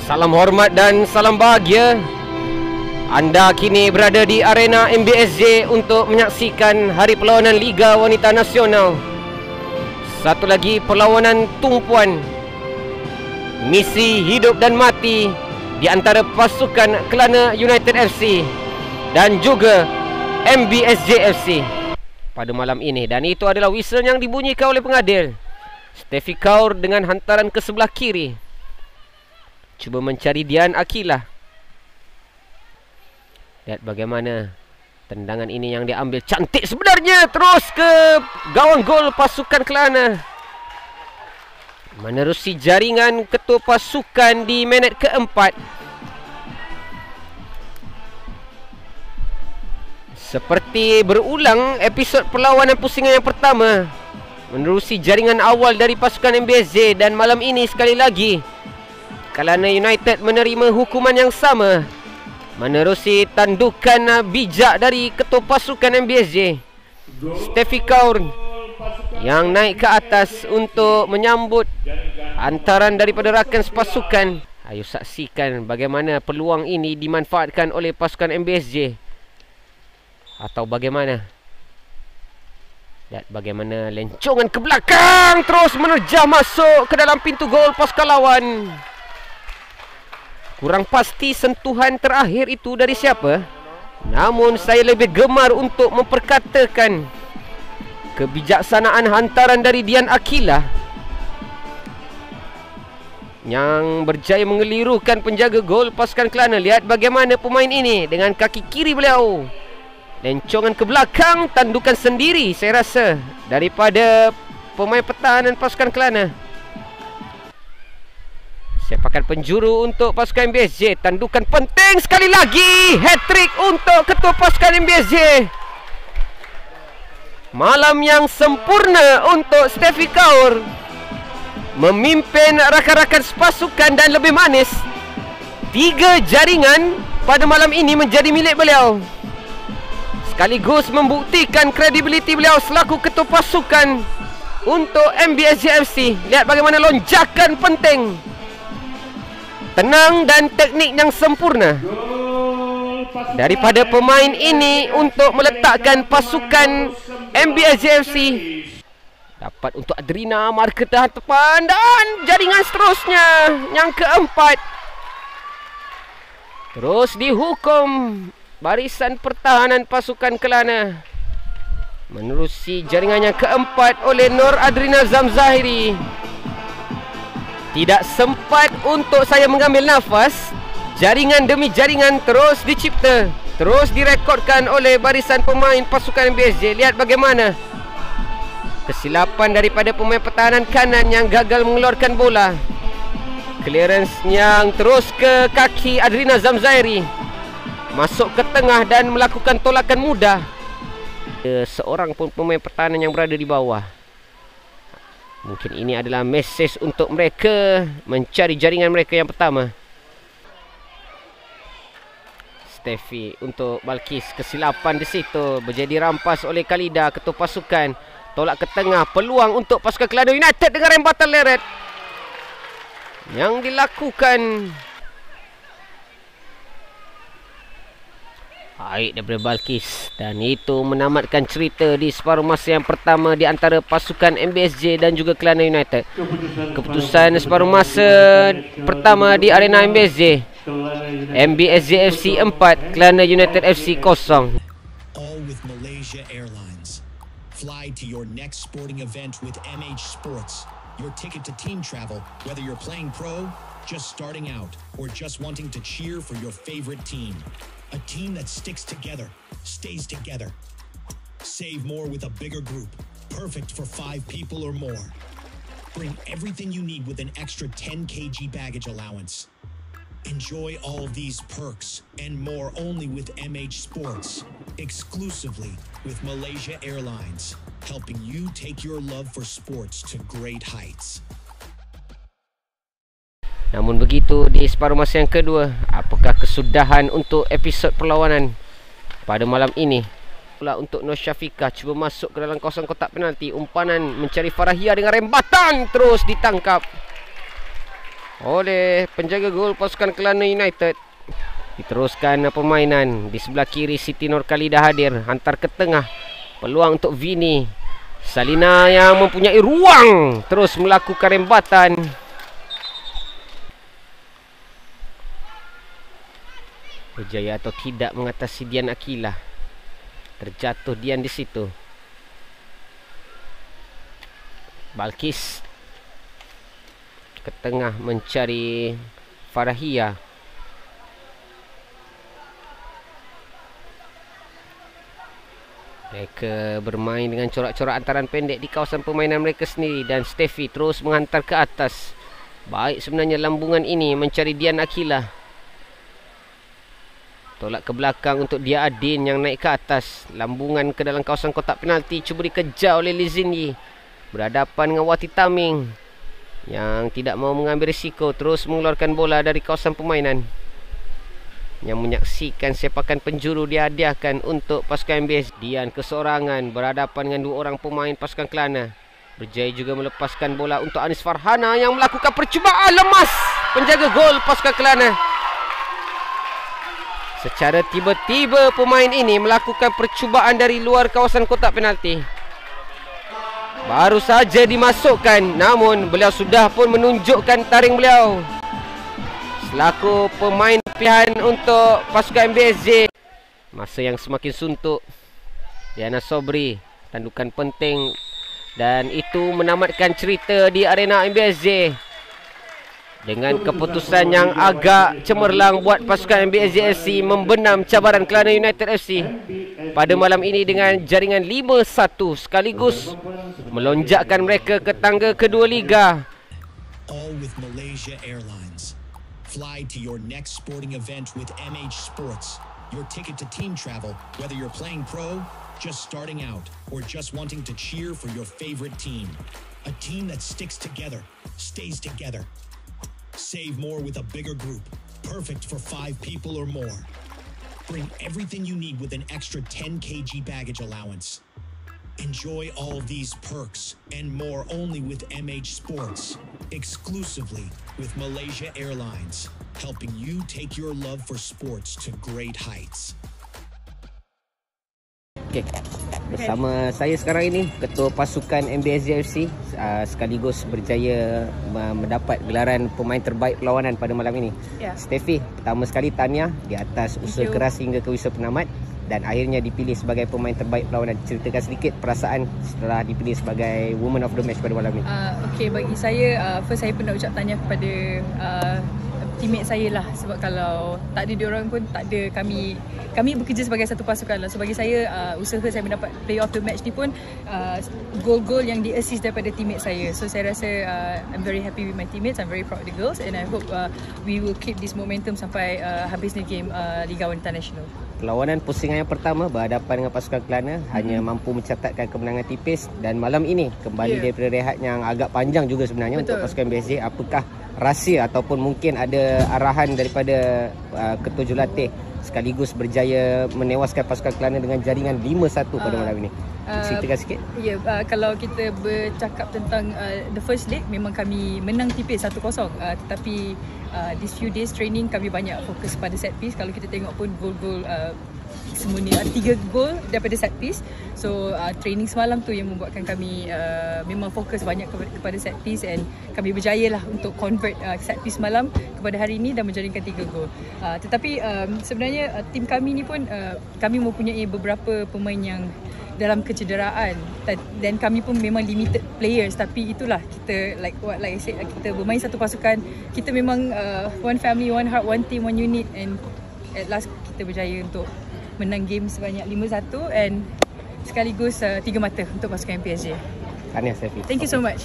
Salam hormat dan salam bahagia. Anda kini berada di arena MBSJ untuk menyaksikan Hari Perlawanan Liga Wanita Nasional. Satu lagi perlawanan tumpuan, misi hidup dan mati di antara pasukan Kelana United FC dan juga MBSJ FC pada malam ini. Dan itu adalah whistle yang dibunyikan oleh pengadil. Steffi Kaur dengan hantaran ke sebelah kiri cuba mencari Dian Akilah. Lihat bagaimana tendangan ini yang diambil cantik sebenarnya, terus ke gawang gol pasukan Kelana. Menerusi jaringan ketua pasukan di minit keempat. Seperti berulang episod perlawanan pusingan yang pertama, menerusi jaringan awal dari pasukan MBSJ. Dan malam ini sekali lagi Kelana United menerima hukuman yang sama, menerusi tandukan bijak dari ketua pasukan MBSJ, Steffi Kaur, yang naik ke atas untuk menyambut hantaran daripada rakan sepasukan. Ayo saksikan bagaimana peluang ini dimanfaatkan oleh pasukan MBSJ atau bagaimana. Lihat bagaimana lencongan ke belakang, terus menerjah masuk ke dalam pintu gol pasukan lawan. Kurang pasti sentuhan terakhir itu dari siapa, namun saya lebih gemar untuk memperkatakan kebijaksanaan hantaran dari Dian Akilah yang berjaya mengelirukan penjaga gol pasukan Kelana. Lihat bagaimana pemain ini dengan kaki kiri beliau, lencongan ke belakang, tandukan sendiri saya rasa daripada pemain pertahanan pasukan Kelana. Sepakan penjuru untuk pasukan MBSJ, tandukan penting sekali lagi, hat-trick untuk ketua pasukan MBSJ. Malam yang sempurna untuk Steffi Kaur, memimpin rakan-rakan sepasukan dan lebih manis. 3 jaringan pada malam ini menjadi milik beliau, sekaligus membuktikan kredibiliti beliau selaku ketua pasukan untuk MBSJ FC. Lihat bagaimana lonjakan penting, tenang dan teknik yang sempurna daripada pemain ini untuk meletakkan pasukan MBSJ FC. Dapat untuk Adrina, marker tahan tepan, dan jaringan seterusnya yang keempat. Terus dihukum barisan pertahanan pasukan Kelana, menerusi jaringan yang keempat oleh Nur Adrina Zamzahiri. Tidak sempat untuk saya mengambil nafas. Jaringan demi jaringan terus dicipta, terus direkodkan oleh barisan pemain pasukan MBSJ. Lihat bagaimana kesilapan daripada pemain pertahanan kanan yang gagal mengeluarkan bola. Clearance yang terus ke kaki Adrina Zamzairi, masuk ke tengah dan melakukan tolakan mudah. Seorang pun pemain pertahanan yang berada di bawah. Mungkin ini adalah mesej untuk mereka mencari jaringan mereka yang pertama. Steffi untuk Balkis, kesilapan di situ, menjadi rampas oleh Khalida ketua pasukan. Tolak ke tengah, peluang untuk pasukan Kelana United dengan rembatan leret yang dilakukan. Baik daripada Balkis, dan itu menamatkan cerita di separuh masa yang pertama di antara pasukan MBSJ dan juga Kelana United. Keputusan separuh masa pertama di arena MBSJ, MBSJ FC 4, Kelana United FC 0. All with Malaysia Airlines. Fly to your next sporting event with MH Sports. Your ticket to team travel, whether you're playing pro, just starting out, or just wanting to cheer for your favorite team. A team that sticks together, stays together. Save more with a bigger group, perfect for 5 people or more. Bring everything you need with an extra 10 kg baggage allowance. Enjoy all of these perks and more only with MH Sports, exclusively with Malaysia Airlines, helping you take your love for sports to great heights. Namun begitu di separuh masa yang kedua, apakah kesudahan untuk episod perlawanan pada malam ini? Pula untuk Nur Syafiqah cuba masuk ke dalam kawasan kotak penalti. Umpanan mencari Farahia dengan rembatan, terus ditangkap oleh penjaga gol pasukan Kelana United. Diteruskan permainan. Di sebelah kiri Siti Nurkhalida hadir, hantar ke tengah. Peluang untuk Vini. Salina yang mempunyai ruang terus melakukan rembatan. Berjaya atau tidak mengatasi Dian Akilah. Terjatuh Dian di situ. Balkis ke tengah mencari Farahia. Mereka bermain dengan corak-corak antaran pendek di kawasan permainan mereka sendiri. Dan Steffi terus menghantar ke atas. Baik sebenarnya lambungan ini mencari Dian Akilah. Tolak ke belakang untuk Dia Adin yang naik ke atas. Lambungan ke dalam kawasan kotak penalti. Cuba dikejar oleh Lizin Yi. Berhadapan dengan Wati Taming yang tidak mahu mengambil risiko. Terus mengeluarkan bola dari kawasan permainan. Yang menyaksikan sepakan penjuru dihadiahkan untuk pasukan MBS. Dian keseorangan berhadapan dengan dua orang pemain pasukan Kelana. Berjaya juga melepaskan bola untuk Anis Farhana yang melakukan percubaan. Lemas penjaga gol pasukan Kelana. Secara tiba-tiba pemain ini melakukan percubaan dari luar kawasan kotak penalti. Baru saja dimasukkan, namun beliau sudah pun menunjukkan taring beliau selaku pemain pilihan untuk pasukan MBSJ. Masa yang semakin suntuk. Diana Sobri, tandukan penting. Dan itu menamatkan cerita di arena MBSJ dengan keputusan yang agak cemerlang buat pasukan MBSJ FC membenam cabaran Kelana United FC pada malam ini dengan jaringan 5-1, sekaligus melonjakkan mereka ke tangga kedua liga. All with Malaysia Airlines. Fly to your next sporting event with MH Sports. Your ticket to team travel, whether you're playing pro, just starting out, or just wanting to cheer for your favorite team. A team that sticks together, stays together. Save more with a bigger group, perfect for 5 people or more. Bring everything you need with an extra 10 kg baggage allowance. Enjoy all these perks and more only with MH Sports, exclusively with Malaysia Airlines, helping you take your love for sports to great heights. Okay. Bersama saya sekarang ini Ketua Pasukan MBSJ FC, sekaligus berjaya mendapat gelaran pemain terbaik perlawanan pada malam ini. Steffi, pertama sekali tahniah di atas usaha keras hingga ke wisuda penamat dan akhirnya dipilih sebagai pemain terbaik perlawanan. Ceritakan sedikit perasaan setelah dipilih sebagai Woman of the Match pada malam ini. Okay, bagi saya, first saya pun nak ucap tahniah kepada teammate saya lah, sebab kalau tak ada diorang pun tak ada kami bekerja sebagai satu pasukan lah. So bagi saya, usaha saya mendapat player of the match ni pun gol-gol yang di-assist daripada teammate saya. So saya rasa I'm very happy with my teammates, I'm very proud of the girls, and I hope we will keep this momentum sampai habisnya game Liga International. Perlawanan pusingan yang pertama berhadapan dengan pasukan Kelana hanya mampu mencatatkan kemenangan tipis, dan malam ini kembali daripada rehat yang agak panjang juga sebenarnya. Betul. Untuk pasukan BSJ, apakah rahsia ataupun mungkin ada arahan daripada ketua jurulatih sekaligus berjaya menewaskan pasukan Kelana dengan jaringan 5-1 pada malam ini? Ceritakan sikit. Kalau kita bercakap tentang the first leg, memang kami menang tipis 1-0, tetapi these few days training kami banyak fokus pada set piece. Kalau kita tengok pun gol-gol semua ni ada 3 gol daripada set piece. So training semalam tu yang membuatkan kami memang fokus banyak kepada set piece, and kami berjaya lah untuk convert set piece malam kepada hari ini dan menjaringkan 3 gol. Tetapi sebenarnya tim kami ni pun kami mempunyai beberapa pemain yang dalam kecederaan, dan kami pun memang limited players, tapi itulah kita like I said, kita bermain satu pasukan, kita memang one family, one heart, one team, one unit, and at last kita berjaya untuk menang game sebanyak 5-1 and sekaligus 3 mata untuk pasukan MPSJ. Tahniah Steffi. Thank you so much.